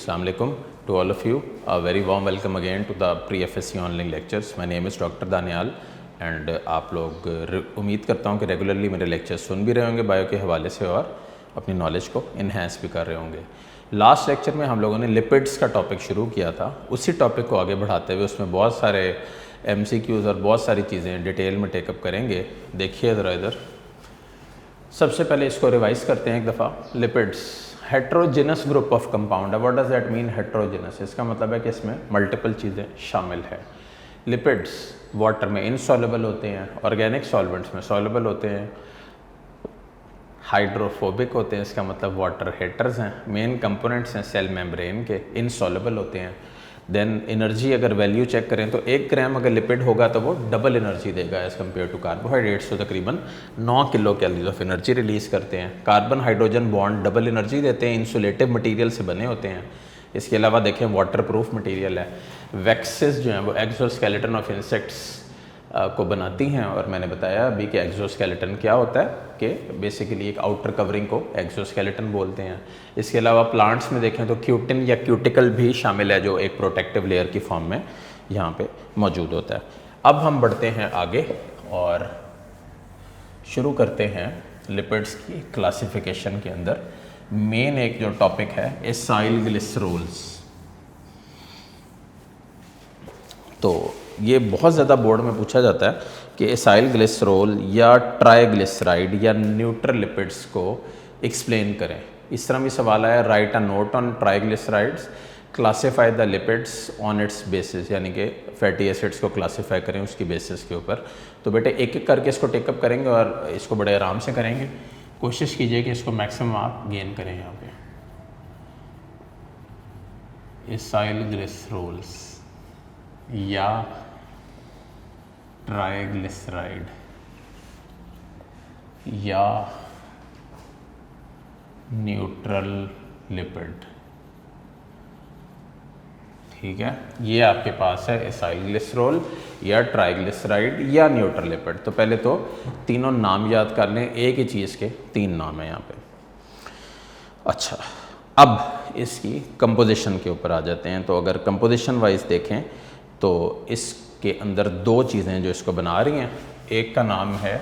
Assalamu alaikum to all of you. A very warm welcome again to the pre-FSC online lectures. My name is Dr. Danial and आप लोग उम्मीद करता हूँ कि regularly मेरे lectures सुन भी रहे होंगे बायो के हवाले से और अपनी नॉलेज को इन्हेंस भी कर रहे होंगे। लास्ट लेक्चर में हम लोगों ने लिपिड्स का टॉपिक शुरू किया था। उसी टॉपिक को आगे बढ़ाते हुए उसमें बहुत सारे MCQs और बहुत सारी चीज़ें डिटेल में टेकअप करेंगे। देखिए ज़रा इधर, सबसे पहले इसको रिवाइज करते हैं एक दफ़ा। Lipids heterogeneous group of compound है। What does that mean heterogeneous? इसका मतलब है कि इसमें मल्टीपल चीज़ें शामिल है। लिपिड्स वाटर में इनसॉल्युबल होते हैं, ऑर्गेनिक सॉल्वेंट्स में सॉल्युबल होते हैं, हाइड्रोफोबिक होते हैं, इसका मतलब वाटर हेटर्स हैं, मेन कंपोनेंट्स हैं सेल मेम्ब्रेन के, इनसॉल्युबल होते हैं। देन एनर्जी अगर वैल्यू चेक करें तो 1 ग्राम अगर लिपिड होगा तो वो डबल एनर्जी देगा एज़ कम्पेयर टू कार्बोहाइड्रेट्स। तो तकरीबन 9 kilo calories of energy release करते हैं। Carbon hydrogen bond double energy देते हैं, इंसुलेटिव मटेरियल से बने होते हैं। इसके अलावा देखें वाटर प्रूफ मटेरियल है। वैक्सेस जो हैं वो एक्सोस्केलेटन ऑफ इंसेक्ट्स को बनाती हैं और मैंने बताया अभी कि एक्सोस्केलेटन क्या होता है कि बेसिकली एक आउटर कवरिंग को एक्सोस्केलेटन बोलते हैं। इसके अलावा प्लांट्स में देखें तो क्यूटिन या क्यूटिकल भी शामिल है जो एक प्रोटेक्टिव लेयर की फॉर्म में यहाँ पे मौजूद होता है। अब हम बढ़ते हैं आगे और शुरू करते हैं लिपिड्स की क्लासिफिकेशन के अंदर। मेन एक जो टॉपिक है एसाइल ग्लिसरोल्स। तो ये बहुत ज़्यादा बोर्ड में पूछा जाता है कि एसाइल ग्लिसरोल या ट्राइग्लिसराइड या न्यूट्रल लिपिड्स को एक्सप्लेन करें। इस तरह भी सवाल आया, right a note on triglycerides, classify the lipids on it's basis, यानी कि फैटी एसिड्स को क्लासीफाई करें उसकी बेसिस के ऊपर। तो बेटे एक एक करके इसको टेकअप करेंगे और इसको बड़े आराम से करेंगे। कोशिश कीजिए कि इसको मैक्सिमम आप गेन करें। यहाँ पे एसाइल ग्लिसरोल्स या ट्राइग्लिसराइड या न्यूट्रल लिपिड, ठीक है। ये आपके पास है एसाइल ग्लिसरोल या ट्राइग्लिसराइड या न्यूट्रल लिपिड। तो पहले तो तीनों नाम याद कर लें, एक ही चीज़ के 3 नाम है यहाँ पे। अच्छा, अब इसकी कंपोजिशन के ऊपर आ जाते हैं। तो अगर कंपोजिशन वाइज देखें तो इसके अंदर 2 चीज़ें जो इसको बना रही हैं, एक का नाम है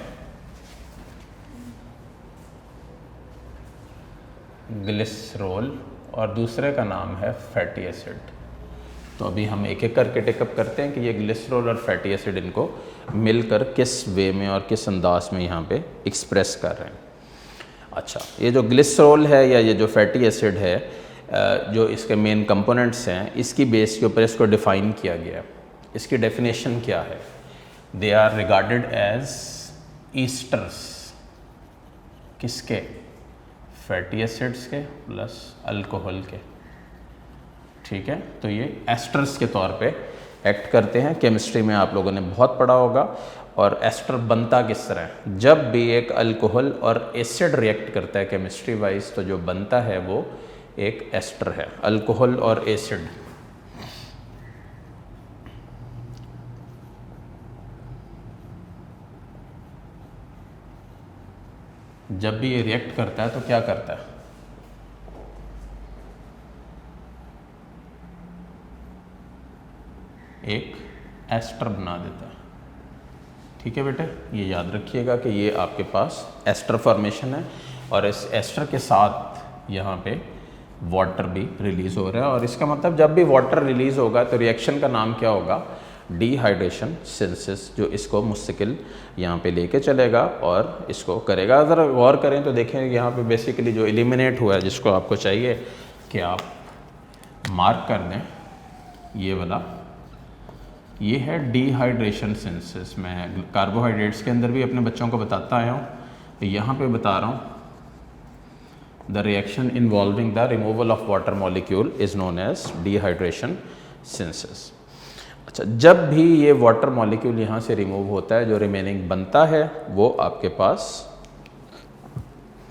ग्लिसरोल और दूसरे का नाम है फैटी एसिड। तो अभी हम एक एक करके टेकअप करते हैं कि ये ग्लिसरोल और फैटी एसिड इनको मिलकर किस वे में और किस अंदाज में यहाँ पे एक्सप्रेस कर रहे हैं। अच्छा, ये जो ग्लिसरोल है या ये जो फैटी एसिड है, जो इसके मेन कंपोनेंट्स हैं, इसकी बेस के ऊपर इसको डिफ़ाइन किया गया है। इसकी डेफिनेशन क्या है? They are regarded as esters. किसके? फैटी एसिड्स के प्लस अल्कोहल के, ठीक है। तो ये एस्टर्स के तौर पे एक्ट करते हैं। केमिस्ट्री में आप लोगों ने बहुत पढ़ा होगा। और एस्टर बनता किस तरह है? जब भी एक अल्कोहल और एसिड रिएक्ट करता है केमिस्ट्री वाइज तो जो बनता है वो एक एस्टर है, अल्कोहल और एसिड। जब भी ये रिएक्ट करता है तो क्या करता है? एक एस्टर बना देता है, ठीक है बेटे। ये याद रखिएगा कि ये आपके पास एस्टर फॉर्मेशन है और इस एस्टर के साथ यहाँ पे वाटर भी रिलीज़ हो रहा है। और इसका मतलब जब भी वाटर रिलीज़ होगा तो रिएक्शन का नाम क्या होगा? डिहाइड्रेशन सिंथेसिस, जो इसको मुस्तकिल यहाँ पे लेके चलेगा और इसको करेगा। अगर गौर करें तो देखें यहाँ पे बेसिकली जो एलिमिनेट हुआ है, जिसको आपको चाहिए कि आप मार्क कर दें, ये वाला, ये है डिहाइड्रेशन सिंथेसिस। मैं कार्बोहाइड्रेट्स के अंदर भी अपने बच्चों को बताता आया हूँ, तो यहाँ पे बता रहा हूँ, the reaction involving the removal of water molecule is known as dehydration synthesis. अच्छा, जब भी ये वाटर मॉलिक्यूल यहाँ से रिमूव होता है, जो रिमेनिंग बनता है वो आपके पास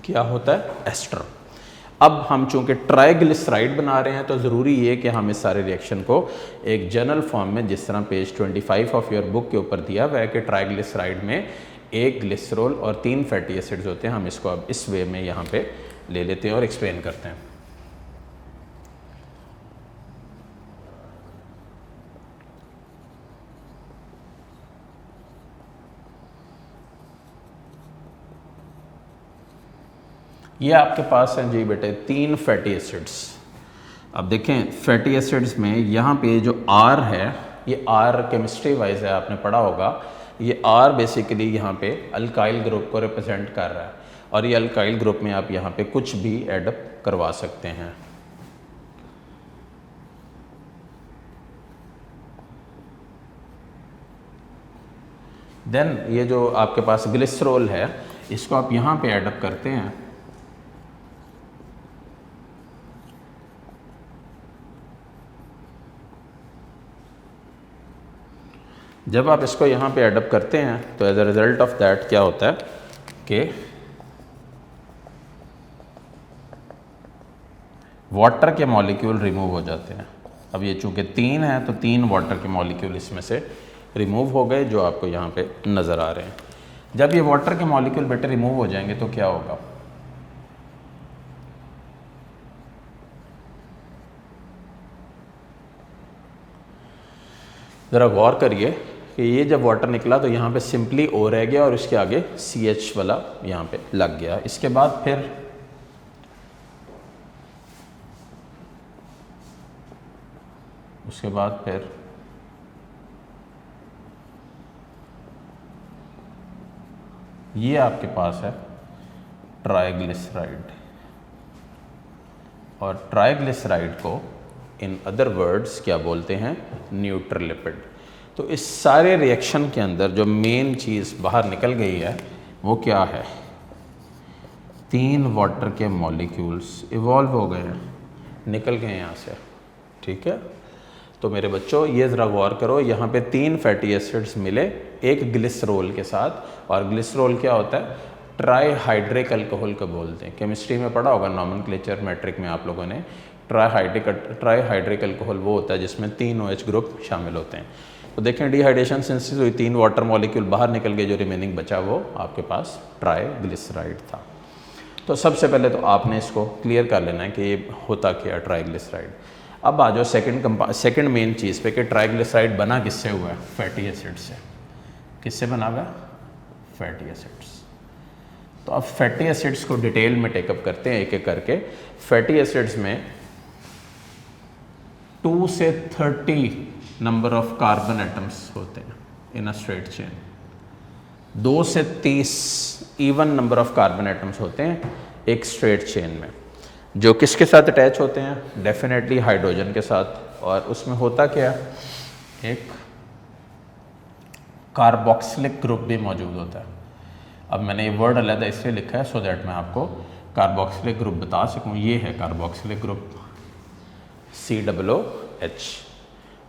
क्या होता है? एस्टर। अब हम चूंकि ट्राइग्लिसराइड बना रहे हैं तो ज़रूरी है कि हम इस सारे रिएक्शन को एक जनरल फॉर्म में, जिस तरह पेज 25 ऑफ योर बुक के ऊपर दिया हुआ है कि ट्राइग्लिसराइड में 1 ग्लिसरोल और 3 फैटी एसिड्स होते हैं, हम इसको अब इस वे में यहाँ पे ले लेते हैं और एक्सप्लेन करते हैं। ये आपके पास हैं जी बेटे 3 फैटी एसिड्स। अब देखें फैटी एसिड्स में यहाँ पे जो R है, ये R केमिस्ट्री वाइज है, आपने पढ़ा होगा। ये R बेसिकली यहाँ पे अल्काइल ग्रुप को रिप्रेजेंट कर रहा है, और ये अल्काइल ग्रुप में आप यहाँ पे कुछ भी एडअप करवा सकते हैं। देन ये जो आपके पास ग्लिसरॉल है, इसको आप यहाँ पे एडअप करते हैं। जब आप इसको यहाँ पे एडअप करते हैं तो as a result of that क्या होता है कि वाटर के मॉलिक्यूल रिमूव हो जाते हैं। अब ये चूँकि 3 है तो 3 वाटर के मॉलिक्यूल इसमें से रिमूव हो गए, जो आपको यहाँ पे नज़र आ रहे हैं। जब ये वाटर के मॉलिक्यूल बेटे रिमूव हो जाएंगे तो क्या होगा, ज़रा गौर करिए कि ये जब वाटर निकला तो यहाँ पे सिंपली O रह गया और इसके आगे CH वाला यहाँ पे लग गया। इसके बाद फिर ये आपके पास है ट्राइग्लिसराइड, और ट्राइग्लिसराइड को इन अदर वर्ड्स क्या बोलते हैं, न्यूट्रल लिपिड। तो इस सारे रिएक्शन के अंदर जो मेन चीज़ बाहर निकल गई है वो क्या है, 3 वाटर के मॉलिक्यूल्स इवॉल्व हो गए हैं, निकल गए यहाँ से। ठीक है, तो मेरे बच्चों ये ज़रा गौर करो, यहाँ पे 3 फैटी एसिड्स मिले एक ग्लिसरॉल के साथ, और ग्लिसरॉल क्या होता है, ट्राईहाइड्रिक अल्कोहल को बोलते हैं। केमिस्ट्री में पढ़ा होगा, नॉमेनक्लेचर मैट्रिक में आप लोगों ने। ट्राईहाइड्रिक अल्कोहल वो होता है जिसमें 3 OH ग्रुप शामिल होते हैं। तो देखें डिहाइड्रेशन सिंथेसिस हुई, 3 वाटर मॉलिक्यूल बाहर निकल गए, जो रिमेनिंग बचा वो आपके पास ट्राईग्लिसराइड था। तो सबसे पहले तो आपने इसको क्लियर कर लेना है कि ये होता क्या है ट्राईग्लिसराइड। अब आ जाओ सेकंड मेन चीज़ पे कि ट्राईग्लिसराइड बना किससे हुआ है, फैटी एसिड से। किससे बना हुआ, फैटी एसिड्स। तो अब फैटी एसिड्स को डिटेल में टेकअप करते हैं एक एक करके। फैटी एसिड्स में 2 से 30 नंबर ऑफ कार्बन एटम्स होते हैं इन अ स्ट्रेट चेन। 2 से 30 even number of carbon atoms होते हैं एक स्ट्रेट चेन में, जो किसके साथ अटैच होते हैं, डेफिनेटली हाइड्रोजन के साथ। और उसमें होता क्या है, एक कार्बोक्सिलिक ग्रुप भी मौजूद होता है। अब मैंने ये वर्ड अलग इसलिए लिखा है सो दैट मैं आपको कार्बोक्सिलिक ग्रुप बता सकूं। ये है कार्बोक्सिलिक ग्रुप COOH।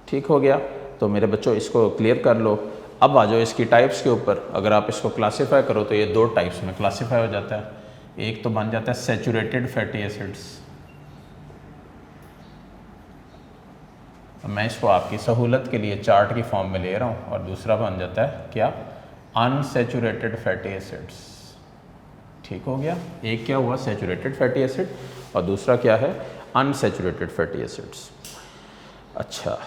ठीक हो गया, तो मेरे बच्चों इसको क्लियर कर लो। अब आ जाओ इसकी टाइप्स के ऊपर। अगर आप इसको क्लासीफाई करो तो ये 2 टाइप्स में क्लासीफाई हो जाता है। एक तो बन जाता है सैचुरेटेड फैटी एसिड्स, मैं इसको आपकी सहूलत के लिए चार्ट की फॉर्म में ले रहा हूँ। और दूसरा बन जाता है क्या, अनसैचुरेटेड फैटी एसिड्स। ठीक हो गया, एक क्या हुआ सैचुरेटेड फैटी एसिड और दूसरा क्या है, अनसैचुरेटेड फैटी एसिड्स। अच्छा,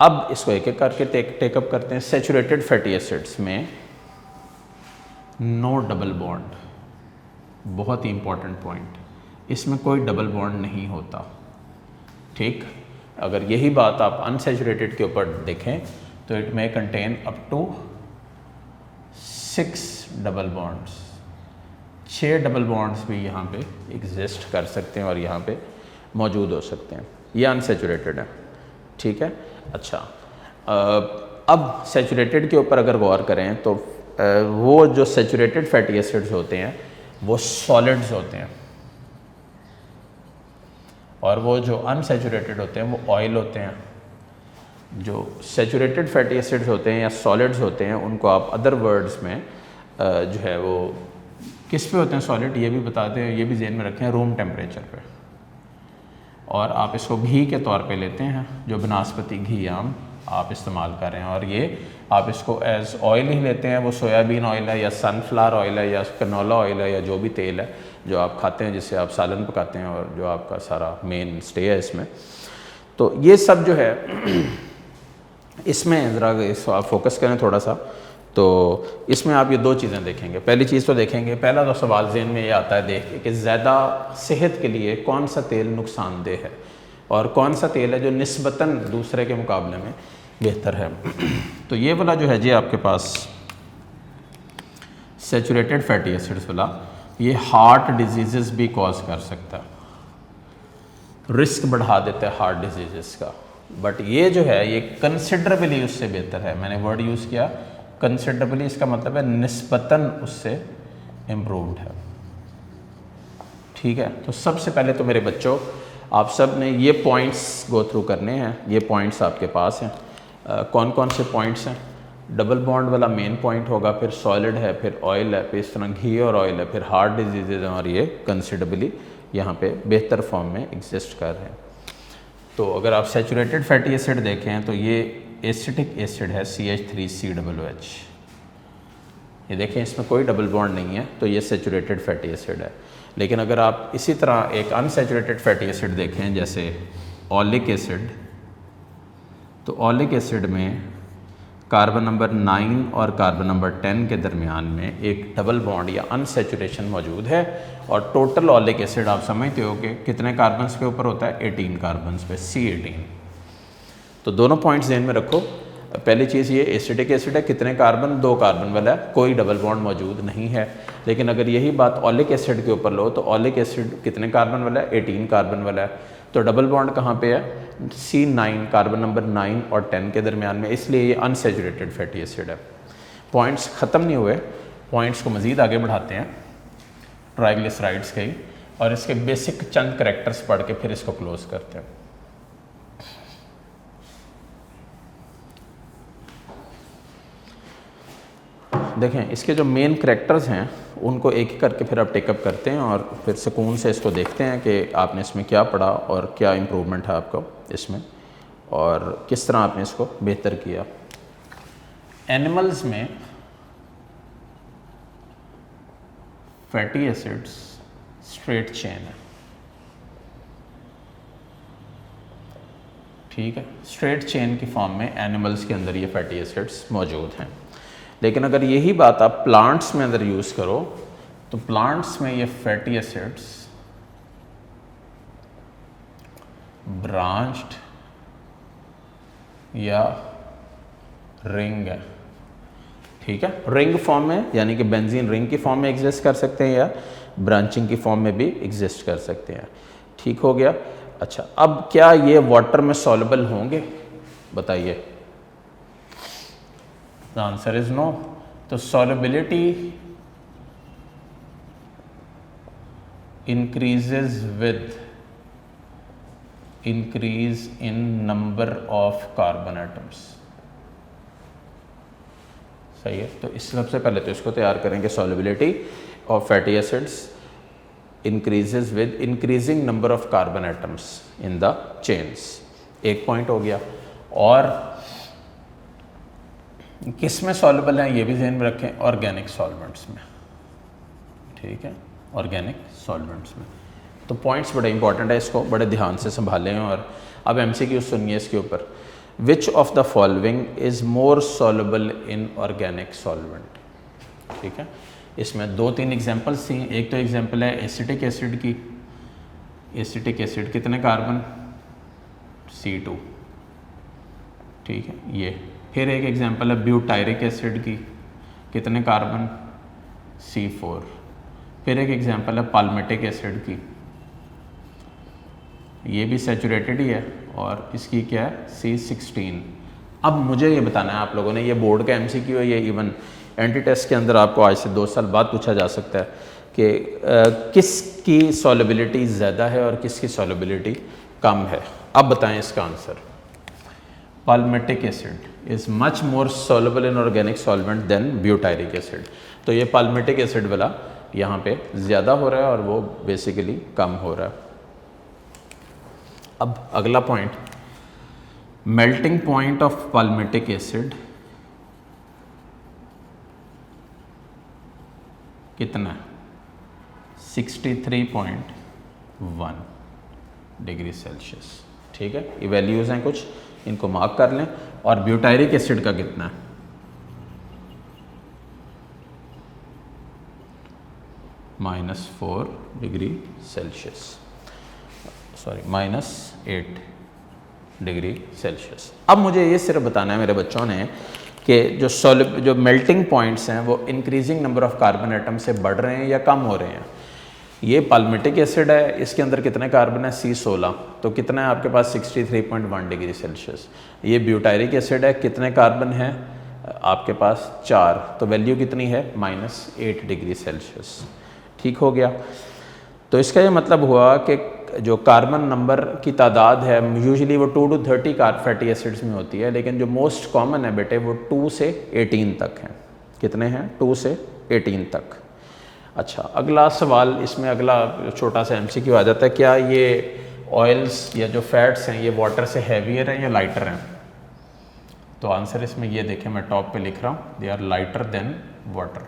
अब इसको एक एक करके टेकअप करते हैं। सैचुरेटेड फैटी एसिड्स में नो डबल बॉन्ड, बहुत ही इंपॉर्टेंट पॉइंट, इसमें कोई डबल बॉन्ड नहीं होता। ठीक, अगर यही बात आप अनसैचुरेटेड के ऊपर देखें तो इट में contain up to 6 double bonds. 6 double bonds भी यहाँ पे एग्जिस्ट कर सकते हैं और यहाँ पे मौजूद हो सकते हैं। ये अनसैचुरेटेड है। ठीक है, अच्छा, अब सैचुरेटेड के ऊपर अगर गौर करें तो वो जो सैचुरेटेड फैटी एसिड्स होते हैं वो सॉलिड्स होते हैं, और वो जो अनसैचुरेटेड होते हैं वो ऑयल होते हैं। जो सैचुरेटेड फैटी एसिड्स होते हैं या सॉलिड्स होते हैं उनको आप अदर वर्ड्स में जो है वो किस पे होते हैं सॉलिड, ये भी बताते हैं, ये भी ज़हन में रखें, रूम टेम्परेचर पे। और आप इसको घी के तौर पे लेते हैं, जो बनास्पति घी आम आप इस्तेमाल कर रहे हैं, और ये आप इसको एज ऑयल ही लेते हैं। वो सोयाबीन ऑयल है या सनफ्लावर ऑयल है या कनोला ऑयल है या जो भी तेल है जो आप खाते हैं, जिससे आप सालन पकाते हैं और जो आपका सारा मेन स्टे है इसमें। तो ये सब जो है इसमें ज़रा इसको आप फोकस करें थोड़ा सा तो इसमें आप ये दो चीज़ें देखेंगे। पहली चीज़ तो देखेंगे, पहला तो सवाल ज़हन में ये आता है देख के कि ज़्यादा सेहत के लिए कौन सा तेल नुकसानदेह है और कौन सा तेल है जो निस्बतन दूसरे के मुकाबले में बेहतर है। तो ये वाला जो है जी आपके पास सैचुरेटेड फैटी एसिड्स वाला, ये हार्ट डिजीज़ भी कॉज कर सकता है, रिस्क बढ़ा देता है हार्ट डिजीज़ का। बट ये जो है ये कंसिडरेबली उससे बेहतर है। मैंने वर्ड यूज़ किया कंसिडरेबली, इसका मतलब है निस्बतन उससे इम्प्रूव्ड है। ठीक है, तो सबसे पहले तो मेरे बच्चों आप सब ने ये पॉइंट्स गो थ्रू करने हैं। ये पॉइंट्स आपके पास हैं। कौन कौन से पॉइंट्स हैं? डबल बॉन्ड वाला मेन पॉइंट होगा, फिर सॉलिड है, फिर ऑयल है, फिर इस तरह घी और ऑयल है, फिर हार्ट डिजीज़ हैं और ये कंसिडरेबली यहाँ पे बेहतर फॉर्म में एग्जिस्ट कर रहे हैं। तो अगर आप सैचुरेटेड फैटी एसिड देखें तो ये एसिटिक एसिड है CH3COOH। ये देखें इसमें कोई डबल बॉन्ड नहीं है, तो ये सैचुरेटेड फैटी एसिड है। लेकिन अगर आप इसी तरह एक अनसैचुरेटेड फैटी एसिड देखें जैसे ऑलिक एसिड, तो ऑलिक एसिड में कार्बन नंबर 9 और कार्बन नंबर 10 के दरमियान में एक डबल बॉन्ड या अनसैचुरेशन मौजूद है और टोटल ऑलिक एसिड आप समझते हो कि कितने कार्बन्स के ऊपर होता है? 18 कार्बन्स पे, C18। तो दोनों पॉइंट्स ध्यान में रखो। पहली चीज़ ये एसिडिक एसिड है, कितने कार्बन? 2 कार्बन वाला है, कोई डबल बॉन्ड मौजूद नहीं है। लेकिन अगर यही बात ऑलिक एसिड के ऊपर लो तो ऑलिक एसिड कितने कार्बन वाला है? 18 कार्बन वाला है। तो डबल बॉन्ड कहाँ पे है? C9, कार्बन नंबर 9 और 10 के दरमियान में, इसलिए ये अनसैचुरेटेड फैटी एसिड है। पॉइंट्स ख़त्म नहीं हुए, पॉइंट्स को मज़ीद आगे बढ़ाते हैं ट्राइग्लिसराइड्स के ही, और इसके बेसिक चंद करैक्टर्स पढ़ के फिर इसको क्लोज करते हैं। देखें इसके जो मेन करैक्टर्स हैं उनको एक एक करके फिर आप टेकअप करते हैं और फिर सुकून से इसको देखते हैं कि आपने इसमें क्या पढ़ा और क्या इम्प्रूवमेंट है आपको इसमें और किस तरह आपने इसको बेहतर किया। एनिमल्स में फैटी एसिड्स स्ट्रेट चेन है, ठीक है, स्ट्रेट चेन की फॉर्म में एनिमल्स के अंदर ये फैटी एसिड्स मौजूद हैं। लेकिन अगर यही बात आप प्लांट्स में अंदर यूज़ करो तो प्लांट्स में ये फैटी एसिड्स ब्रांच्ड या रिंग है, ठीक है, रिंग फॉर्म में, यानी कि बेंजीन रिंग की फॉर्म में एग्जिस्ट कर सकते हैं या ब्रांचिंग की फॉर्म में भी एग्जिस्ट कर सकते हैं। ठीक हो गया। अच्छा, अब क्या ये वाटर में सॉल्युबल होंगे? बताइए। The answer is no. तो solubility increases with increase in number of carbon atoms. सही है। तो इस सबसे पहले तो इसको तैयार करेंगे, solubility of fatty acids increases with increasing number of carbon atoms in the chains. एक पॉइंट हो गया। और किस में सॉल्युबल है ये भी ध्यान में रखें, ऑर्गेनिक सॉल्वेंट्स में, ठीक है, ऑर्गेनिक सॉल्वेंट्स में। तो पॉइंट्स बड़े इंपॉर्टेंट है, इसको बड़े ध्यान से संभालें। और अब MCQ सुनिए इसके ऊपर। Which of the following is more soluble in organic solvent? ठीक है, इसमें 2-3 एग्जांपल्स थी। एक तो एग्जांपल है एसिटिक एसिड की। एसिटिक एसिड कितने कार्बन? C2, ठीक है, ये। फिर एक एग्जांपल है ब्यूटायरिक एसिड की, कितने कार्बन? C4। फिर एक एग्जांपल है पाल्मेटिक एसिड की, ये भी सैचुरेटेड ही है और इसकी क्या है? C16। अब मुझे ये बताना है आप लोगों ने, ये बोर्ड का MCQ है, ये इवन एंटी टेस्ट के अंदर आपको आज से 2 साल बाद पूछा जा सकता है कि किसकी सॉल्युबिलिटी ज़्यादा है और किसकी सॉल्युबिलिटी कम है। अब बताएं इसका answer. Palmitic acid is much more soluble in organic solvent than butyric acid. तो ये पाल्मेटिक एसिड वाला यहाँ पे ज़्यादा हो रहा है और वो बेसिकली कम हो रहा है। अब अगला point, melting point of palmitic acid कितना है? 63.1 डिग्री सेल्सियस, ठीक है। ये वैल्यूज़ हैं कुछ, इनको मार्क कर लें। और ब्यूटायरिक एसिड का कितना है? -4 degree Celsius, sorry -8 degree Celsius. अब मुझे ये सिर्फ बताना है मेरे बच्चों ने कि जो मेल्टिंग पॉइंट्स हैं वो increasing number of carbon atom से बढ़ रहे हैं या कम हो रहे हैं। ये पाल्मिटिक एसिड है, इसके अंदर कितने कार्बन है C16, तो कितना है आपके पास 63.1 डिग्री सेल्सियस। ये ब्यूटायरिक एसिड है, कितने कार्बन है आपके पास 4, तो वैल्यू कितनी है -8 डिग्री सेल्सियस। ठीक हो गया। तो इसका ये मतलब हुआ कि जो कार्बन नंबर की तादाद है यूजुअली वो 2 to 30 फैटी एसिड्स में होती है, लेकिन जो मोस्ट कॉमन है बेटे वो 2 से 18 तक हैं। कितने हैं? 2 से 18 तक। अच्छा, अगला सवाल इसमें अगला छोटा सा MCQ आ जाता है, क्या ये ऑयल्स या जो फैट्स हैं ये वाटर से हैवियर हैं या लाइटर हैं? तो आंसर इसमें ये देखें, मैं टॉप पे लिख रहा हूँ, they are lighter than water.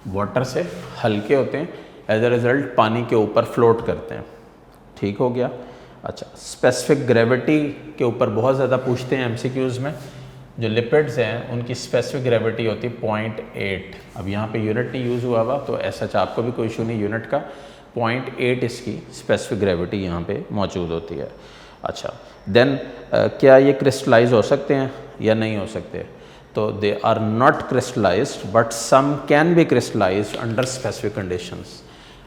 Water से हल्के होते हैं, एज अ रिजल्ट पानी के ऊपर फ्लोट करते हैं। ठीक हो गया। अच्छा, स्पेसिफिक ग्रेविटी के ऊपर बहुत ज़्यादा पूछते हैं MCQs में। जो लिपिड्स हैं उनकी स्पेसिफिक ग्रेविटी होती है 0.8। अब यहाँ पे यूनिट नहीं यूज़ हुआ हुआ, तो ऐसा आपको भी कोई इशू नहीं यूनिट का। 0.8 इसकी स्पेसिफिक ग्रेविटी यहाँ पे मौजूद होती है। अच्छा, देन क्या ये क्रिस्टलाइज हो सकते हैं या नहीं हो सकते? तो they are not crystallized but some can be crystallized under specific conditions.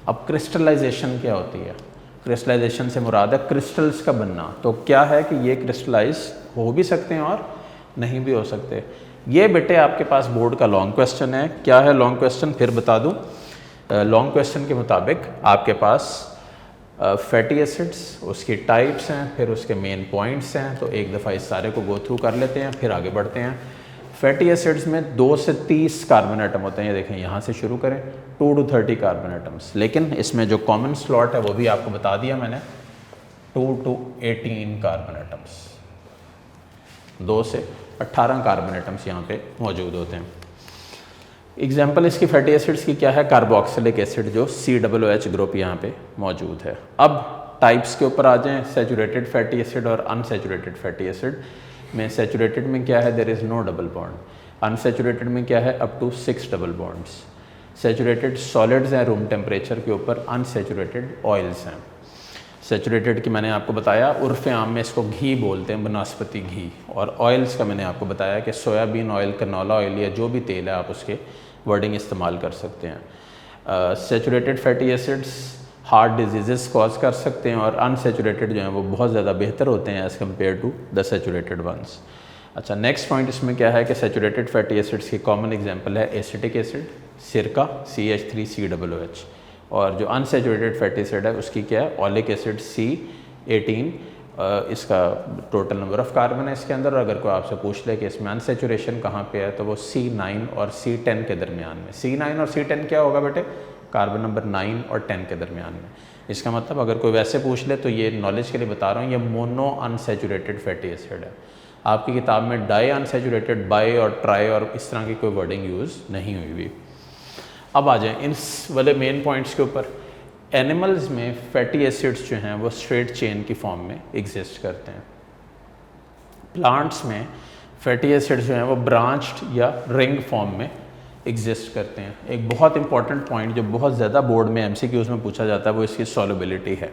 अब क्रिस्टलाइजेशन क्या होती है? क्रिस्टलाइजेशन से मुराद है क्रिस्टल्स का बनना। तो क्या है कि ये क्रिस्टलाइज हो भी सकते हैं और नहीं भी हो सकते। ये बेटे आपके पास बोर्ड का लॉन्ग क्वेश्चन है। क्या है लॉन्ग क्वेश्चन? फिर बता दूं। लॉन्ग क्वेश्चन के मुताबिक आपके पास फैटी एसिड्स, उसकी टाइप्स हैं, फिर उसके मेन पॉइंट्स हैं। तो एक दफ़ा इस सारे को गो थ्रू कर लेते हैं, फिर आगे बढ़ते हैं। फैटी एसिड्स में 2 से 30 कार्बन एटम होते हैं। ये देखें, यहाँ से शुरू करें, 2 to 30 कार्बन एटम्स। लेकिन इसमें जो कॉमन स्लॉट है वो भी आपको बता दिया मैंने, 2 to 18 कार्बन एटम्स। 2 से 18 कार्बन एटम्स यहाँ पे मौजूद होते हैं। एग्जाम्पल इसकी फैटी एसिड्स की क्या है? कार्बोक्सिलिक एसिड, जो COOH ग्रुप यहाँ पे मौजूद है। अब टाइप्स के ऊपर आ जाएं, सैचुरेटेड फैटी एसिड और अनसैचुरेटेड फैटी एसिड में। सैचुरेटेड में क्या है? There is no double bond. Unsaturated में क्या है? Up to 6 double bonds. Saturated solids हैं रूम टेम्परेचर के ऊपर, अनसैचुरेटेड ऑयल्स हैं। सैचुरेटेड की मैंने आपको बताया, उर्फ़ आम में इसको घी बोलते हैं, बनस्पति घी। और ऑयल्स का मैंने आपको बताया कि सोयाबीन ऑयल, कनोला ऑयल या जो भी तेल है आप उसके वर्डिंग इस्तेमाल कर सकते हैं। Saturated fatty acids heart disease cause कर सकते हैं, और अनसैचुरेटेड जो हैं वो बहुत ज़्यादा बेहतर होते हैं as compare to the saturated ones. अच्छा, नेक्स्ट पॉइंट इसमें क्या है कि सैचुरेटेड फैटी एसिड्स की कॉमन एग्जांपल है एसिटिक एसिड, सिरका CH3COOH। और जो अनसैचुरेटेड फैटी एसिड है उसकी क्या है? Oleic acid C18। इसका टोटल नंबर ऑफ कार्बन है इसके अंदर। और अगर कोई आपसे पूछ ले कि इसमें अनसैचुरेशन कहाँ पे है, तो वो C9 और C10 के दरमियान में। C9 और C10 क्या होगा बेटे? कार्बन नंबर 9 और 10 के दरमियान में। इसका मतलब अगर कोई वैसे पूछ ले तो ये नॉलेज के लिए बता रहा हूँ, ये मोनो अनसैचुरेटेड फैटी एसिड है। आपकी किताब में डाई अनसैचुरेटेड, बाई और ट्राई और इस तरह की कोई वर्डिंग यूज़ नहीं हुई हुई। अब आ जाएं इन वाले मेन पॉइंट्स के ऊपर। एनिमल्स में फैटी एसिड्स जो हैं वो स्ट्रेट चेन की फॉर्म में एग्जिस्ट करते हैं। प्लांट्स में फैटी एसिड्स जो हैं वो ब्रांच्ड या रिंग फॉर्म में एग्जिस्ट करते हैं। एक बहुत इंपॉर्टेंट पॉइंट जो बहुत ज़्यादा बोर्ड में MCQs में पूछा जाता है वो इसकी सॉल्युबिलिटी है।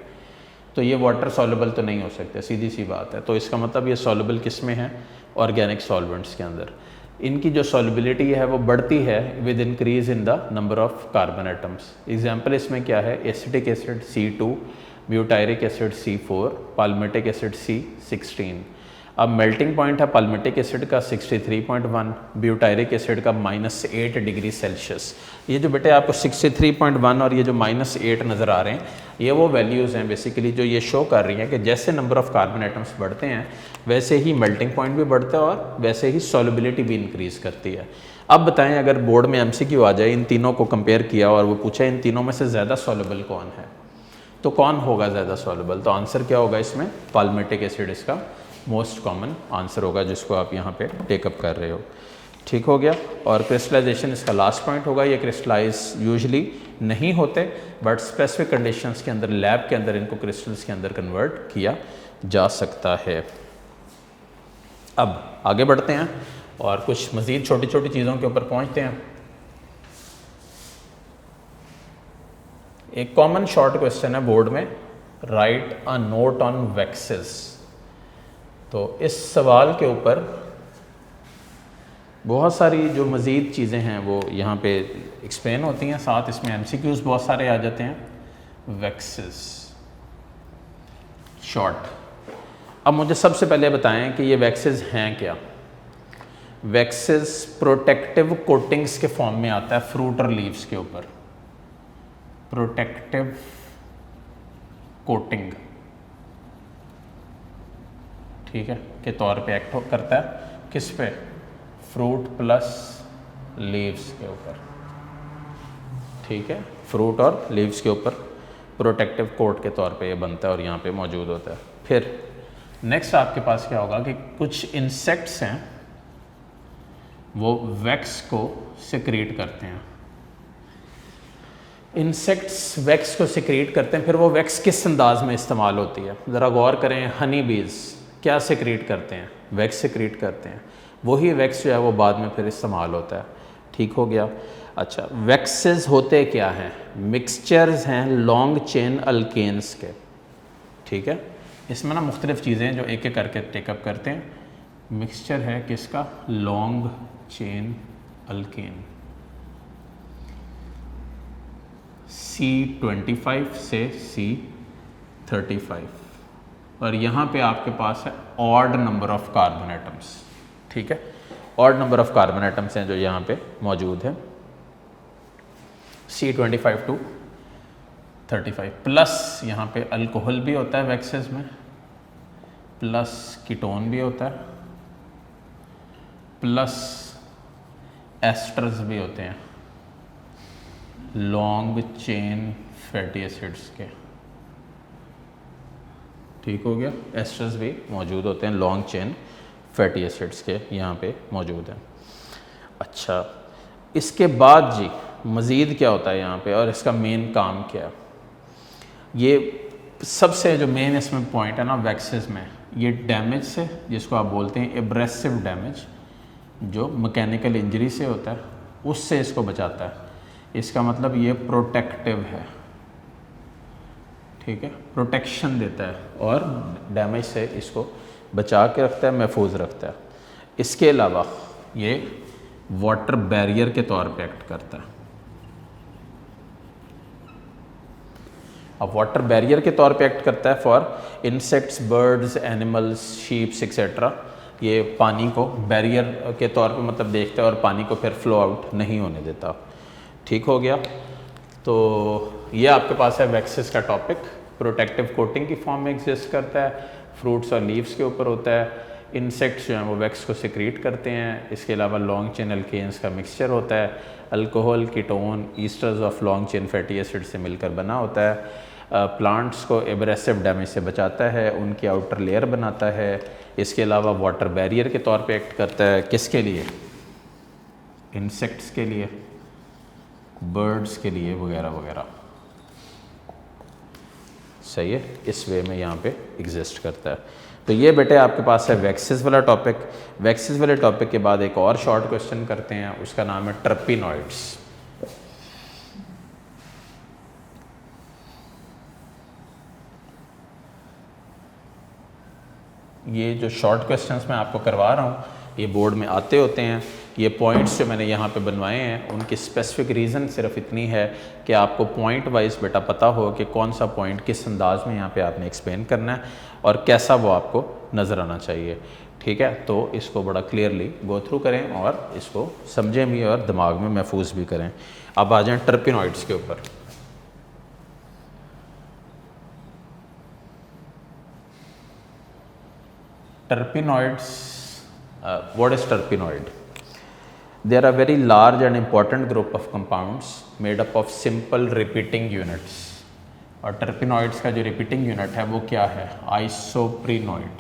तो ये वाटर सॉल्युबल तो नहीं हो सकते, सीधी सी बात है। तो इसका मतलब ये सॉल्युबल किस में है? ऑर्गेनिक सॉल्वेंट्स के अंदर। इनकी जो सॉल्युबिलिटी है वो बढ़ती है with increase in the number of carbon atoms. Example इसमें क्या है? Acetic acid C2, butyric acid C4, palmitic acid C16। अब मेल्टिंग पॉइंट है पाल्मिटिक एसिड का 63.1, ब्यूटायरिक एसिड का -8 डिग्री सेल्सियस। ये जो बेटे आपको 63.1 और ये जो -8 नज़र आ रहे हैं, ये वो वैल्यूज़ हैं बेसिकली जो ये शो कर रही हैं कि जैसे नंबर ऑफ़ कार्बन एटम्स बढ़ते हैं वैसे ही मेल्टिंग पॉइंट भी बढ़ता है और वैसे ही सॉल्युबिलिटी भी इंक्रीज़ करती है। अब बताएं, अगर बोर्ड में MCQ आ जाए, इन तीनों को कंपेयर किया और वो पूछा इन तीनों में से ज़्यादा सॉल्युबल कौन है, तो कौन होगा ज़्यादा सॉल्युबल? तो आंसर क्या होगा इसमें? पाल्मिटिक एसिड इसका मोस्ट कॉमन आंसर होगा जिसको आप यहाँ पे टेकअप कर रहे हो। ठीक हो गया। और क्रिस्टलाइजेशन इसका लास्ट पॉइंट होगा। ये क्रिस्टलाइज यूजुअली नहीं होते बट स्पेसिफिक कंडीशंस के अंदर, लैब के अंदर इनको क्रिस्टल्स के अंदर कन्वर्ट किया जा सकता है। अब आगे बढ़ते हैं और कुछ मज़ीद छोटी छोटी चीज़ों के ऊपर पहुँचते हैं। एक कॉमन शॉर्ट क्वेश्चन है बोर्ड में, right a note on waxes. तो इस सवाल के ऊपर बहुत सारी जो मज़ीद चीज़ें हैं वो यहाँ पे एक्सप्लेन होती हैं, साथ इसमें एमसीक्यूज़ बहुत सारे आ जाते हैं। Waxes short. अब मुझे सबसे पहले बताएं कि ये वैक्सेस हैं क्या। वैक्सेस प्रोटेक्टिव कोटिंग्स के फॉर्म में आता है फ्रूट और लीव्स के ऊपर। प्रोटेक्टिव कोटिंग, ठीक है, के तौर पे एक्ट करता है। किस पे? फ्रूट प्लस लीव्स के ऊपर, ठीक है, फ्रूट और लीव्स के ऊपर प्रोटेक्टिव कोट के तौर पे ये बनता है और यहाँ पे मौजूद होता है। फिर नेक्स्ट आपके पास क्या होगा कि कुछ इंसेक्ट्स हैं वो वैक्स को सिक्रीट करते हैं। इंसेक्ट्स वैक्स को सिक्रीट करते हैं, फिर वो वैक्स किस अंदाज में इस्तेमाल होती है ज़रा गौर करें। हनी बीज क्या सिक्रीट करते हैं? वैक्स सिक्रीट करते हैं। वही वैक्स जो है वो बाद में फिर इस्तेमाल होता है, ठीक हो गया। अच्छा, वैक्सेस होते क्या हैं? मिक्सचर्स हैं लॉन्ग चेन अल्केन्स के, ठीक है। इसमें ना मुख्तलिफ चीज़ें जो एक एक करके टेकअप करते हैं। मिक्सचर है किसका? लॉन्ग चेन अल्केन, C25 से C35, और यहाँ पे आपके पास है odd number of carbon atoms, ठीक है। Odd number of carbon atoms हैं जो यहाँ पे मौजूद है, C25 to 35, प्लस यहाँ पे अल्कोहल भी होता है वैक्सेस में, प्लस कीटोन भी होता है, प्लस एस्टर्स भी होते हैं लॉन्ग चेन फैटी एसिड्स के, ठीक हो गया। एस्टर्स भी मौजूद होते हैं लॉन्ग चेन फैटी एसिड्स के, यहाँ पे मौजूद हैं। अच्छा, इसके बाद जी मज़ीद क्या होता है यहाँ पे और इसका मेन काम क्या है? ये सबसे जो मेन इसमें पॉइंट है ना वैक्सेस में, ये डैमेज से, जिसको आप बोलते हैं एब्रेसिव डैमेज, जो मैकेनिकल इंजरी से होता है उससे इसको बचाता है। इसका मतलब ये प्रोटेक्टिव है, ठीक है, प्रोटेक्शन देता है और डैमेज से इसको बचा के रखता है, महफूज रखता है। इसके अलावा ये वाटर बैरियर के तौर पे एक्ट करता है। अब वाटर बैरियर के तौर पे एक्ट करता है for insects, birds, animals, sheeps etcetera. ये पानी को बैरियर के तौर पे मतलब देखता है और पानी को फिर फ्लो आउट नहीं होने देता, ठीक हो गया। तो ये आपके पास है वैक्सेस का टॉपिक। प्रोटेक्टिव कोटिंग की फॉर्म में एग्जिस्ट करता है, फ्रूट्स और लीव्स के ऊपर होता है। इंसेक्ट्स जो हैं वो वैक्स को सिक्रीट करते हैं। इसके अलावा लॉन्ग चेन अल्केन्स का मिक्सचर होता है, alcohol, ketone, esters of long chain fatty acid से मिलकर बना होता है। प्लांट्स को एब्रेसिव डैमेज से बचाता है, उनकी आउटर लेयर बनाता है। इसके अलावा वाटर बैरियर के तौर पे एक्ट करता है। किसके लिए? इंसेक्ट्स के लिए, बर्ड्स के लिए वगैरह वगैरह, सही है। इस वे में यहाँ पे एग्जिस्ट करता है। तो ये बेटे आपके पास है वैक्सेस वाला टॉपिक। वैक्सेस वाले टॉपिक के बाद एक और शॉर्ट क्वेश्चन करते हैं, उसका नाम है टर्पिनॉइड्स। ये जो शॉर्ट क्वेश्चंस मैं आपको करवा रहा हूँ ये बोर्ड में आते होते हैं। ये पॉइंट्स जो मैंने यहाँ पे बनवाए हैं उनकी स्पेसिफिक रीज़न सिर्फ इतनी है कि आपको पॉइंट वाइज बेटा पता हो कि कौन सा पॉइंट किस अंदाज में यहाँ पे आपने एक्सप्लेन करना है और कैसा वो आपको नज़र आना चाहिए, ठीक है। तो इसको बड़ा क्लियरली गो थ्रू करें और इसको समझें भी और दिमाग में महफूज भी करें। अब आ जाएँ टर्पिनॉइड्स के ऊपर। Terpenoids, what is terpenoid? They are a very large and important group of compounds made up of simple repeating units. और terpenoids का जो repeating unit है वो क्या है? Isoprenoid.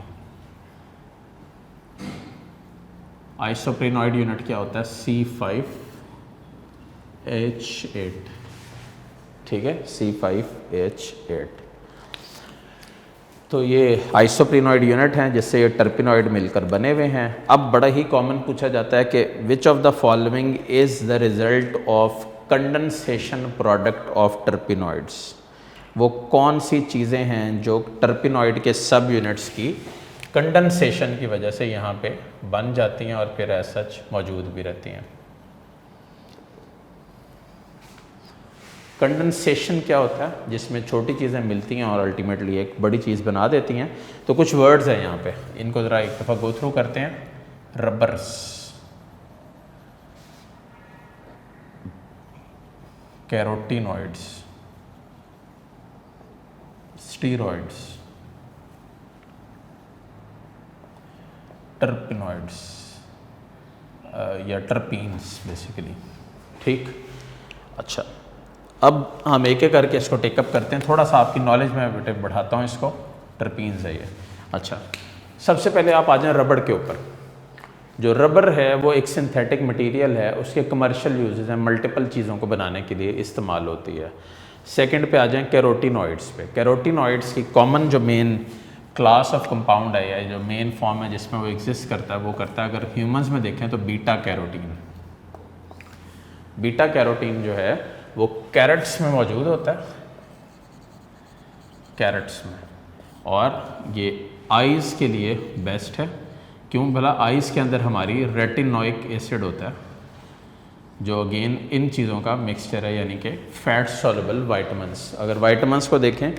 Isoprenoid unit क्या होता है? C5H8, ठीक है, C5H8। तो ये आइसोप्रीनॉइड यूनिट हैं जिससे ये टर्पिनॉइड मिलकर बने हुए हैं। अब बड़ा ही कॉमन पूछा जाता है कि which of the following is the result of condensation product of terpenoids. वो कौन सी चीज़ें हैं जो टर्पिनॉइड के सब यूनिट्स की कंडेंसेशन की वजह से यहाँ पे बन जाती हैं और फिर एज सच मौजूद भी रहती हैं। कंडेंसेशन क्या होता है? जिसमें छोटी चीज़ें मिलती हैं और अल्टीमेटली एक बड़ी चीज़ बना देती हैं। तो कुछ वर्ड्स हैं यहाँ पे, इनको ज़रा एक दफ़ा गो थ्रू करते हैं। रबर्स, कैरोटीनॉइड्स, स्टीरॉइड्स, टर्पिनॉइड्स या टर्पीन्स बेसिकली। ठीक, अच्छा, अब हम एक एक करके इसको टेकअप करते हैं। थोड़ा सा आपकी नॉलेज में बेटे बढ़ाता हूँ इसको। टर्पीन्स है ये। अच्छा, सबसे पहले आप आ जाएं रबड़ के ऊपर। जो रबर है वो एक सिंथेटिक मटेरियल है, उसके कमर्शियल यूजेस हैं, मल्टीपल चीज़ों को बनाने के लिए इस्तेमाल होती है। सेकंड पे आ जाएं कैरोटीनॉइड्स पे। कैरोटीनॉइड्स की कॉमन जो मेन क्लास ऑफ कंपाउंड है या जो मेन फॉर्म है जिसमें वो एग्जिस्ट करता है वो करता है, अगर ह्यूमंस में देखें तो बीटा कैरोटीन। बीटा कैरोटीन जो है वो कैरेट्स में मौजूद होता है, कैरेट्स में, और ये आइज़ के लिए बेस्ट है। क्यों भला? आइज़ के अंदर हमारी रेटिनोइक एसिड होता है जो अगेन इन चीज़ों का मिक्सचर है, यानी कि फैट सॉल्युबल वाइटामिन्स। अगर वाइटामिन्स को देखें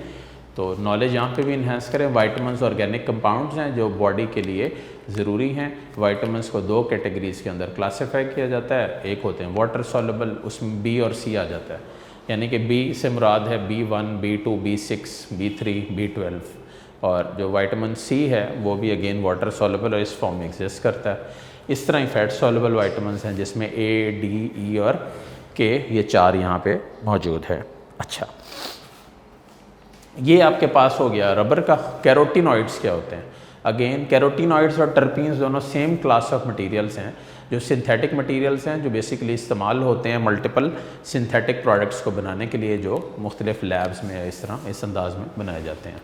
तो नॉलेज यहाँ पे भी इन्हेंस करें। वाइटामिन्स ऑर्गेनिक कंपाउंड्स हैं जो बॉडी के लिए ज़रूरी हैं। वाइटामिन्स को दो कैटेगरीज़ के अंदर क्लासीफाई किया जाता है। एक होते हैं वाटर सॉल्युबल, उसमें बी और सी आ जाता है, यानी कि बी से मुराद है B1, B2, B6, B3, B12, और जो वाइटामिन सी है वो भी अगेन वाटर सॉल्युबल और इस फॉर्म में एग्जिस्ट करता है। इस तरह ही फैट सॉल्युबल वाइटामिन्स हैं जिसमें A, D, E और K, ये चार यहाँ पे मौजूद है। अच्छा, ये आपके पास हो गया रबर का। कैरोटीनॉइड्स क्या होते हैं? अगेन कैरोटीनॉइड्स और टर्पीन्स दोनों सेम क्लास ऑफ मटेरियल्स हैं, जो सिंथेटिक मटेरियल्स हैं, जो बेसिकली इस्तेमाल होते हैं मल्टीपल सिंथेटिक प्रोडक्ट्स को बनाने के लिए, जो मुख्तलिफ लैब्स में इस तरह इस अंदाज में बनाए जाते हैं।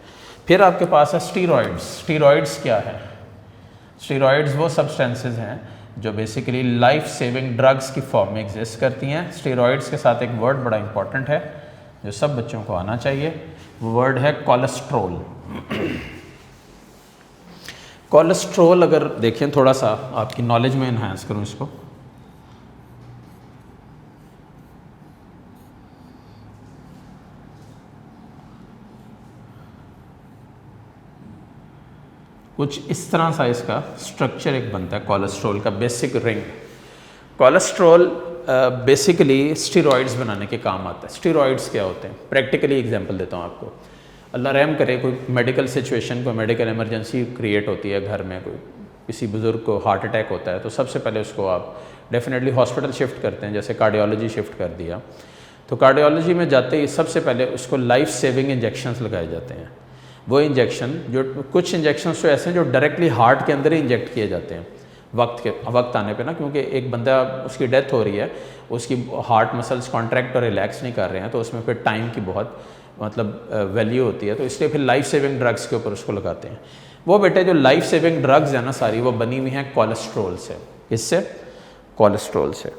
फिर आपके पास है स्टीरॉइड्स। स्टीरॉइड्स क्या है? स्टीरॉइड्स वो सब्सटेंसेस हैं जो बेसिकली लाइफ सेविंग ड्रग्स की फॉर्म में एग्जिस्ट करती हैं। स्टीरॉइड्स के साथ एक वर्ड बड़ा इंपॉर्टेंट है जो सब बच्चों को आना चाहिए, वो वर्ड है कोलेस्ट्रोल। कोलेस्ट्रोल अगर देखें, थोड़ा सा आपकी नॉलेज में इन्हांस करूं इसको, कुछ इस तरह सा इसका स्ट्रक्चर एक बनता है कोलेस्ट्रोल का, basic ring. Cholesterol basically steroids बनाने के काम आता है। स्टीरॉइड्स क्या होते हैं? प्रैक्टिकली एग्जांपल देता हूँ आपको। अल्लाह रहम करे, कोई मेडिकल सिचुएशन, कोई मेडिकल इमरजेंसी क्रिएट होती है घर में, कोई किसी बुज़ुर्ग को हार्ट अटैक होता है, तो सबसे पहले उसको आप डेफिनेटली हॉस्पिटल शिफ्ट करते हैं। जैसे कार्डियोलॉजी शिफ्ट कर दिया, तो कार्डियोलॉजी में जाते ही सबसे पहले उसको लाइफ सेविंग इंजेक्शंस लगाए जाते हैं। वो इंजेक्शन, जो कुछ इंजेक्शंस तो ऐसे हैं जो डायरेक्टली हार्ट के अंदर ही इंजेक्ट किए जाते हैं वक्त आने पे ना, क्योंकि एक बंदा उसकी डेथ हो रही है, उसकी हार्ट मसल्स कॉन्ट्रैक्ट और रिलैक्स नहीं कर रहे हैं, तो उसमें फिर टाइम की बहुत वैल्यू होती है, तो इसलिए फिर लाइफ सेविंग ड्रग्स के ऊपर उसको लगाते हैं। वो बेटे जो लाइफ सेविंग ड्रग्स है ना सारी, वो बनी हुई हैं कोलेस्ट्रोल से। इससे कोलेस्ट्रोल से।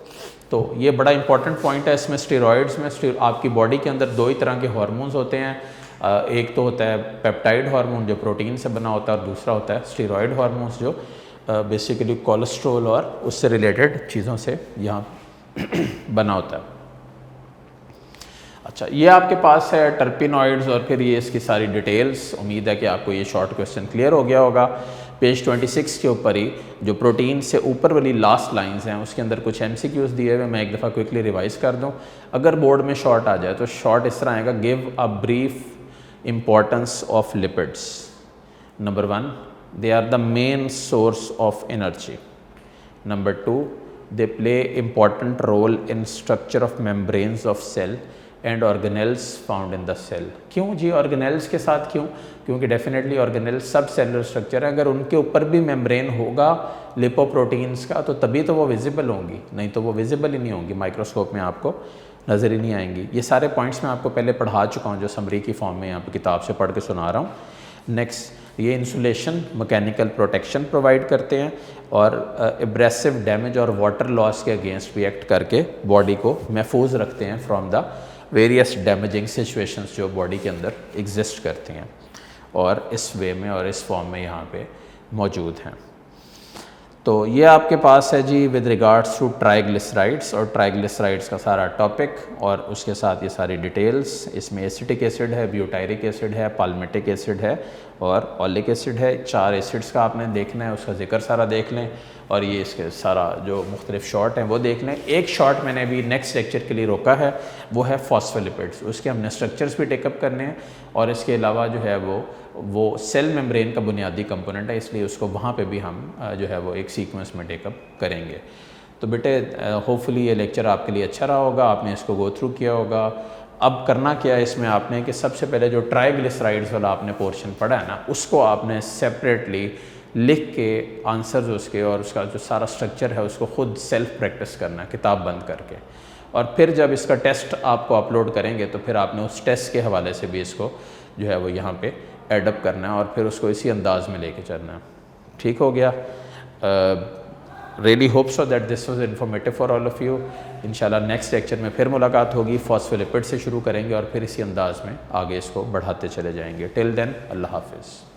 तो ये बड़ा इंपॉर्टेंट पॉइंट है इसमें। स्टेरॉइड्स में आपकी बॉडी के अंदर दो ही तरह के हार्मोन्स होते हैं। एक तो होता है पेप्टाइड हार्मोन जो प्रोटीन से बना होता है, और दूसरा होता है स्टेरॉइड हार्मोन्स जो बेसिकली कोलेस्ट्रोल और उससे रिलेटेड चीज़ों से यहाँ बना होता है। अच्छा, ये आपके पास है टर्पिनॉइड्स और फिर ये इसकी सारी डिटेल्स। उम्मीद है कि आपको ये शॉर्ट क्वेश्चन क्लियर हो गया होगा। पेज 26 के ऊपर ही जो प्रोटीन से ऊपर वाली लास्ट लाइंस हैं उसके अंदर कुछ MCQs दिए हुए, मैं एक दफ़ा क्विकली रिवाइज कर दूं। अगर बोर्ड में शॉर्ट आ जाए तो शॉर्ट इस तरह आएगा, give a brief importance of lipids. Number 1, they are the main source of energy. Number 2, they play important role in structure of membranes of cell and organelles found in the cell. क्यों जी organelles के साथ क्यों? क्योंकि definitely organelle सब cellular structure है, अगर उनके ऊपर भी मेम्ब्रेन होगा लिपोप्रोटीन्स का तो तभी तो वो विजिबल होंगी, नहीं तो वो विजिबल ही नहीं होंगी, माइक्रोस्कोप में आपको नज़र ही नहीं आएंगी। ये सारे पॉइंट्स मैं आपको पहले पढ़ा चुका हूँ जो समरी की फॉर्म में यहाँ पर किताब से पढ़ के सुना रहा हूँ। नेक्स्ट, तो ये इंसुलेशन मैकेनिकल प्रोटेक्शन प्रोवाइड करते हैं और एब्रेसिव डैमेज और वाटर लॉस के अगेंस्ट भी एक्ट करके बॉडी को महफूज रखते हैं from the various damaging situations जो बॉडी के अंदर एग्जिस्ट करती हैं और इस वे में और इस फॉर्म में यहाँ पे मौजूद हैं। तो ये आपके पास है जी विद रिगार्ड्स टू ट्राइग्लिसराइड्स और ट्राइग्लिसराइड्स का सारा टॉपिक और उसके साथ ये सारी डिटेल्स। इसमें एसिटिक एसिड है, ब्यूटायरिक एसिड है, पाल्मिटिक एसिड है और ऑलिक एसिड है। 4 एसिड्स का आपने देखना है, उसका जिक्र सारा देख लें और ये इसके सारा जो मुख्तलिफ शॉर्ट हैं वो देख लें। एक शॉर्ट मैंने अभी नेक्स्ट लेक्चर के लिए रोका है, वो है फॉस्फोलिपिड्स। उसके हमने स्ट्रक्चर्स भी टेकअप करने हैं और इसके अलावा जो है वो सेल मेम्ब्रेन का बुनियादी कंपोनेंट है, इसलिए उसको वहाँ पे भी हम जो है वो एक सीक्वेंस में टेकअप करेंगे। तो बेटे होपफुली ये लेक्चर आपके लिए अच्छा रहा होगा, आपने इसको गो थ्रू किया होगा। अब करना क्या है इसमें आपने कि सबसे पहले जो ट्राइग्लिसराइड्स वाला आपने पोर्शन पढ़ा है ना, उसको आपने सेपरेटली लिख के आंसर्स उसके और उसका जो सारा स्ट्रक्चर है उसको खुद सेल्फ प्रैक्टिस करना है किताब बंद करके। और फिर जब इसका टेस्ट आपको अपलोड करेंगे तो फिर आपने उस टेस्ट के हवाले से भी इसको जो है वो यहाँ पे एडअप करना है और फिर उसको इसी अंदाज में लेके चलना है। ठीक हो गया? Really hope so that this was informative for all of you. इंशाल्लाह नेक्स्ट लेक्चर में फिर मुलाकात होगी, फॉस्फोलिपिड से शुरू करेंगे और फिर इसी अंदाज में आगे इसको बढ़ाते चले जाएंगे। टिल देन अल्लाह हाफिज़।